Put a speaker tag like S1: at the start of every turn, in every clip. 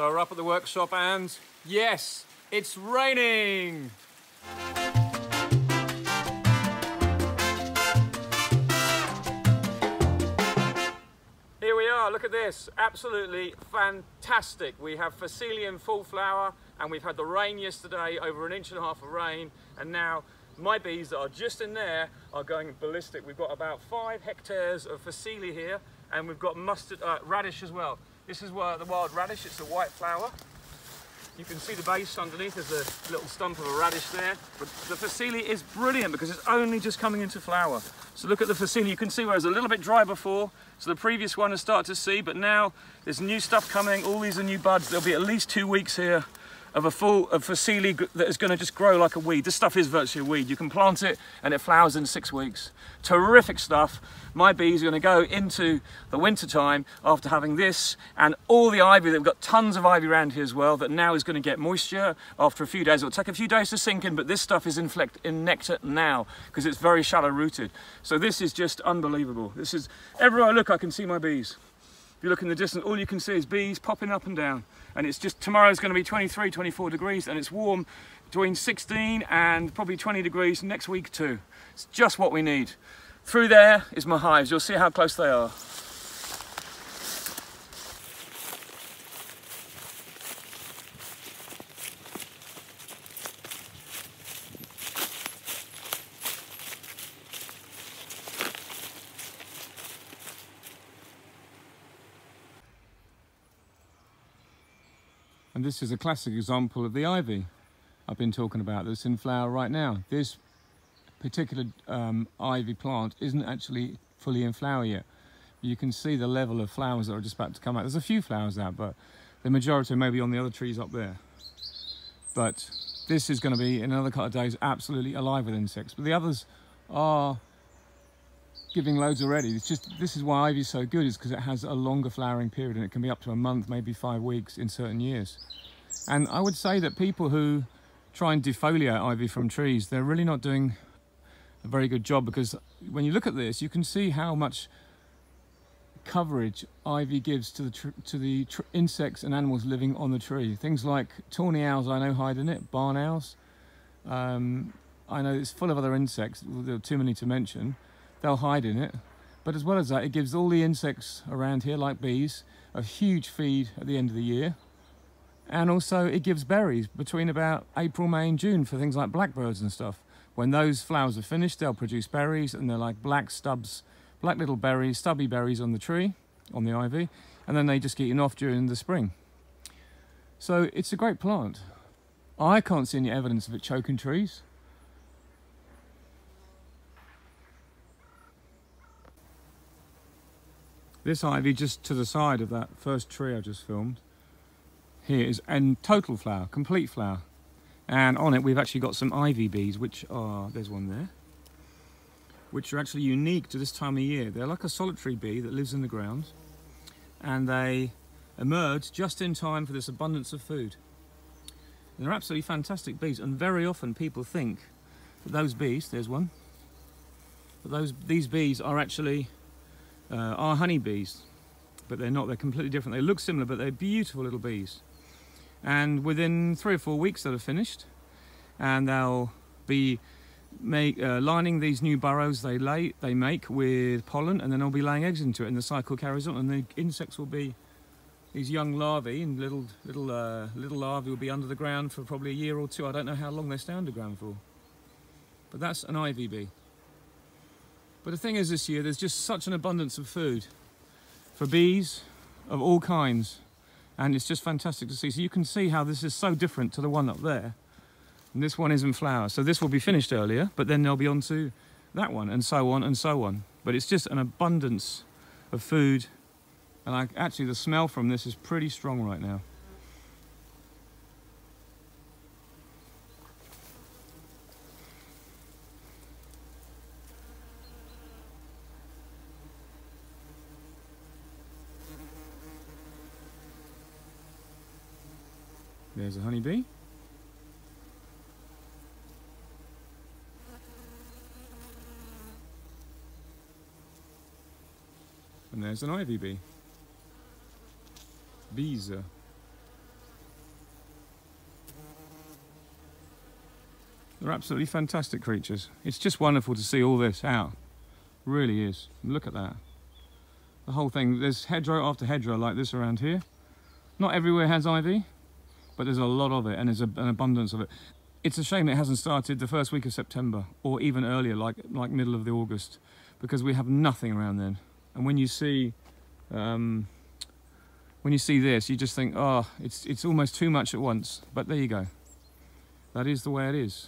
S1: So we're up at the workshop and yes, it's raining! Here we are, look at this, absolutely fantastic. We have Phacelia in full flower and we've had the rain yesterday, over 1.5 inches of rain, and now my bees that are just in there are going ballistic. We've got about 5 hectares of Phacelia here and we've got mustard, radish as well. This is the wild radish, it's a white flower. You can see the base underneath, there's a little stump of a radish there. But the Phacelia is brilliant because it's only just coming into flower. So look at the Phacelia, you can see where it was a little bit dry before, so the previous one has started to see, but now there's new stuff coming, all these are new buds. There'll be at least 2 weeks here of Phacelia that is going to just grow like a weed. This stuff is virtually a weed. You can plant it and it flowers in 6 weeks. Terrific stuff. My bees are going to go into the winter time after having this and all the ivy. They've got tons of ivy around here as well that now is going to get moisture after a few days. It'll take a few days to sink in, but this stuff is in nectar now because it's very shallow rooted. So this is just unbelievable. This is, everywhere I look I can see my bees. If you look in the distance, all you can see is bees popping up and down. And it's just, tomorrow's going to be 23, 24 degrees and it's warm between 16 and probably 20 degrees next week too. It's just what we need. Through there is my hives. You'll see how close they are. And this is a classic example of the ivy I've been talking about that's in flower right now. This particular ivy plant isn't actually fully in flower yet. You can see the level of flowers that are just about to come out. There's a few flowers out, but the majority may be on the other trees up there. But this is going to be, in another couple of days, absolutely alive with insects. But the others are giving loads already. It's just, this is why ivy is so good, is because it has a longer flowering period and it can be up to a month, maybe 5 weeks in certain years. And I would say that people who try and defoliate ivy from trees, they're really not doing a very good job, because when you look at this, you can see how much coverage ivy gives to the insects and animals living on the tree. Things like tawny owls, I know, hide in it, barn owls. I know it's full of other insects, there are too many to mention. They'll hide in it, but as well as that, it gives all the insects around here, like bees, a huge feed at the end of the year. And also it gives berries between about April, May and June for things like blackbirds and stuff. When those flowers are finished, they'll produce berries, and they're like black stubs, black little berries, stubby berries on the tree, on the ivy, and then they just get eaten off during the spring. So it's a great plant. I can't see any evidence of it choking trees. This ivy just to the side of that first tree I just filmed here is in total flower, complete flower. And on it we've actually got some ivy bees, which are, there's one there, which are actually unique to this time of year. They're like a solitary bee that lives in the ground, and they emerge just in time for this abundance of food. And they're absolutely fantastic bees, and very often people think that those bees, there's one, that these bees are actually are honeybees, but they're not. They're completely different. They look similar, but they're beautiful little bees. And within 3 or 4 weeks they'll have finished, and they'll be lining these new burrows they make with pollen, and then they'll be laying eggs into it, and the cycle carries on. And the insects will be these young larvae, and little larvae will be under the ground for probably a year or 2. I don't know how long they stay underground for, but that's an ivy bee. But the thing is, this year there's just such an abundance of food for bees of all kinds, and it's just fantastic to see. So you can see how this is so different to the one up there, and this one is in flower. So this will be finished earlier, but then they'll be on to that one, and so on and so on. But it's just an abundance of food, and actually the smell from this is pretty strong right now. There's a honeybee. And there's an ivy bee. Bees. They're absolutely fantastic creatures. It's just wonderful to see all this out. Really is. Look at that. The whole thing. There's hedgerow after hedgerow like this around here. Not everywhere has ivy, but there's a lot of it, and there's an abundance of it. It's a shame it hasn't started the first week of September, or even earlier, like middle of the August, because we have nothing around then. And when you see this, you just think, oh, it's almost too much at once. But there you go. That is the way it is.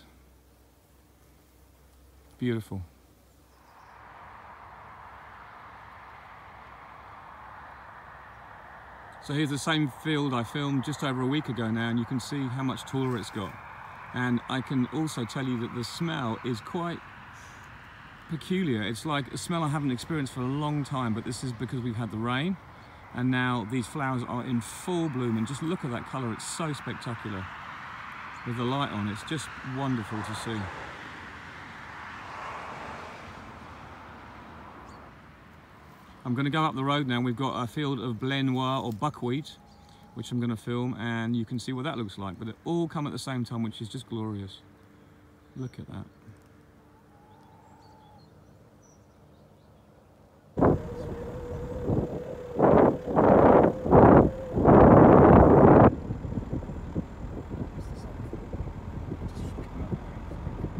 S1: Beautiful. So here's the same field I filmed just over a week ago now, and you can see how much taller it's got. And I can also tell you that the smell is quite peculiar. It's like a smell I haven't experienced for a long time, but this is because we've had the rain, and now these flowers are in full bloom, and just look at that colour. It's so spectacular with the light on. It's just wonderful to see. I'm going to go up the road now. We've got a field of blé noir or buckwheat, which I'm going to film, and you can see what that looks like. But they all come at the same time, which is just glorious. Look at that.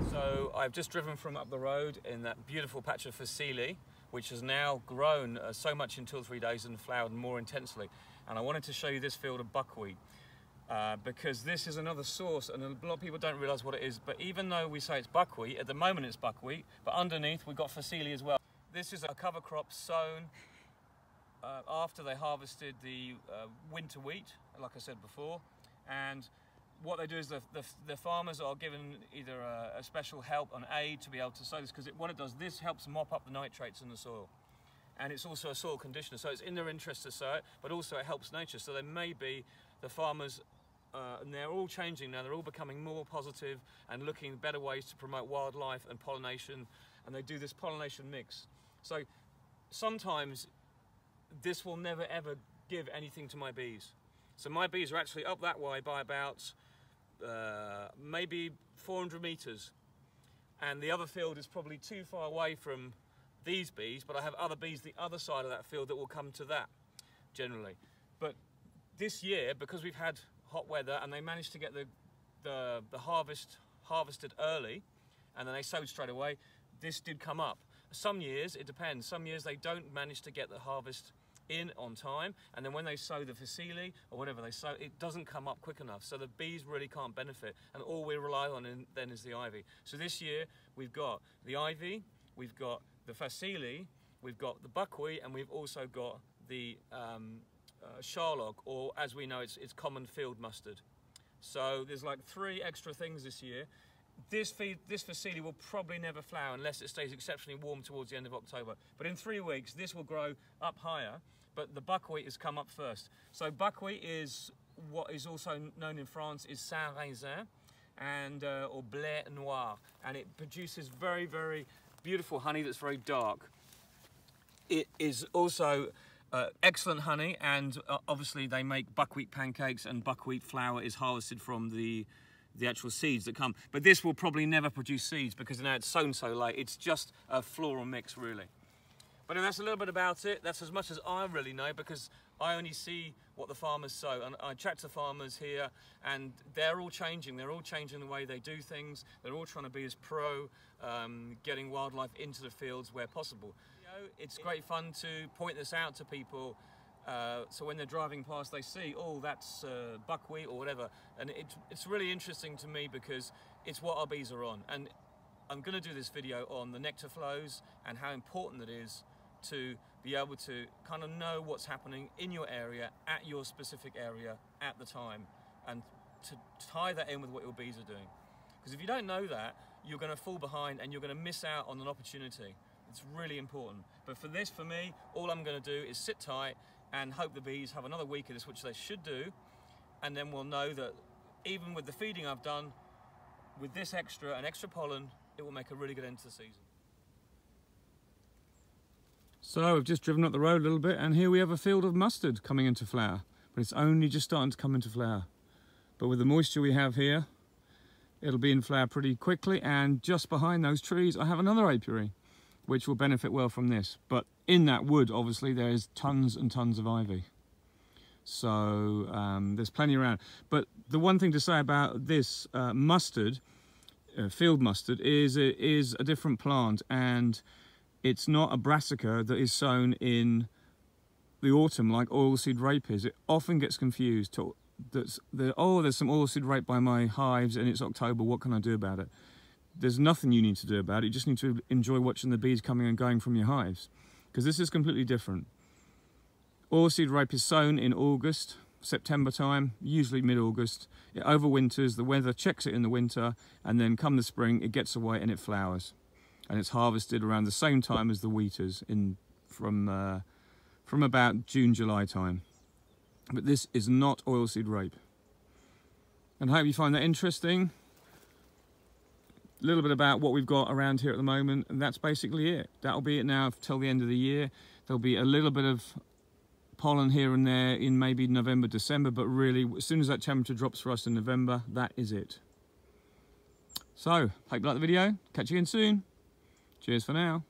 S1: So I've just driven from up the road in that beautiful patch of Phacelia, which has now grown so much in 2 or 3 days and flowered more intensely. And I wanted to show you this field of buckwheat because this is another source, and a lot of people don't realise what it is. But even though we say it's buckwheat, at the moment it's buckwheat, but underneath we've got Phacelia as well. This is a cover crop sown after they harvested the winter wheat, like I said before. And what they do is the farmers are given either a special help and aid to be able to sow this, because what it does, this helps mop up the nitrates in the soil. And it's also a soil conditioner, so it's in their interest to sow it, but also it helps nature. So there may be the farmers, and they're all changing now, they're all becoming more positive and looking at better ways to promote wildlife and pollination, and they do this pollination mix. So sometimes this will never ever give anything to my bees. So my bees are actually up that way by about maybe 400 meters, and the other field is probably too far away from these bees, but I have other bees the other side of that field that will come to that generally. But this year, because we've had hot weather and they managed to get the harvested early, and then they sowed straight away, this did come up. Some years it depends. Some years they don't manage to get the harvest in on time, and then when they sow the Phacelia or whatever they sow, it doesn't come up quick enough, so the bees really can't benefit, and all we rely on then is the ivy. So this year we've got the ivy, we've got the Phacelia, we've got the buckwheat, and we've also got the charlock, or as we know it's common field mustard. So there's like 3 extra things this year. This Phacelia will probably never flower unless it stays exceptionally warm towards the end of October. But in 3 weeks, this will grow up higher, but the buckwheat has come up first. So buckwheat is what is also known in France is Saint-Raisin, and or blé noir, and it produces very, very beautiful honey that's very dark. It is also excellent honey, and obviously they make buckwheat pancakes, and buckwheat flour is harvested from the actual seeds that come. But this will probably never produce seeds because now it's sown so late. It's just a floral mix, really. But that's a little bit about it. That's as much as I really know, because I only see what the farmers sow. And I chat to farmers here, and they're all changing. They're all changing the way they do things. They're all trying to be as pro getting wildlife into the fields where possible. It's great fun to point this out to people. So when they're driving past, they see, oh, that's buckwheat or whatever, and it's really interesting to me because it's what our bees are on. And I'm going to do this video on the nectar flows and how important it is to be able to kind of know what's happening in your area, at your specific area, at the time, and to tie that in with what your bees are doing. Because if you don't know that, you're going to fall behind and you're going to miss out on an opportunity. It's really important. But for me, all I'm going to do is sit tight and hope the bees have another week of this, which they should do, and then we'll know that even with the feeding I've done, with this extra pollen, it will make a really good end to the season. So I've just driven up the road a little bit, and here we have a field of mustard coming into flower, but it's only just starting to come into flower. But with the moisture we have here, it'll be in flower pretty quickly. And just behind those trees, I have another apiary, which will benefit well from this. But in that wood, obviously, there is tons and tons of ivy. So there's plenty around. But the one thing to say about this mustard, field mustard, is it is a different plant, and it's not a brassica that is sown in the autumn like oilseed rape is. It often gets confused. Oh, there's some oilseed rape by my hives and it's October, what can I do about it? There's nothing you need to do about it. You just need to enjoy watching the bees coming and going from your hives, because this is completely different. Oilseed rape is sown in August, September time, usually mid-August. It overwinters, the weather checks it in the winter, and then come the spring, it gets away and it flowers. And it's harvested around the same time as the wheaters, from about June, July time. But this is not oilseed rape. And I hope you find that interesting. A little bit about what we've got around here at the moment, and that's basically it. That'll be it now till the end of the year. There'll be a little bit of pollen here and there in maybe November, December, but really, as soon as that temperature drops for us in November, that is it. So, hope you like the video. Catch you again soon. Cheers for now.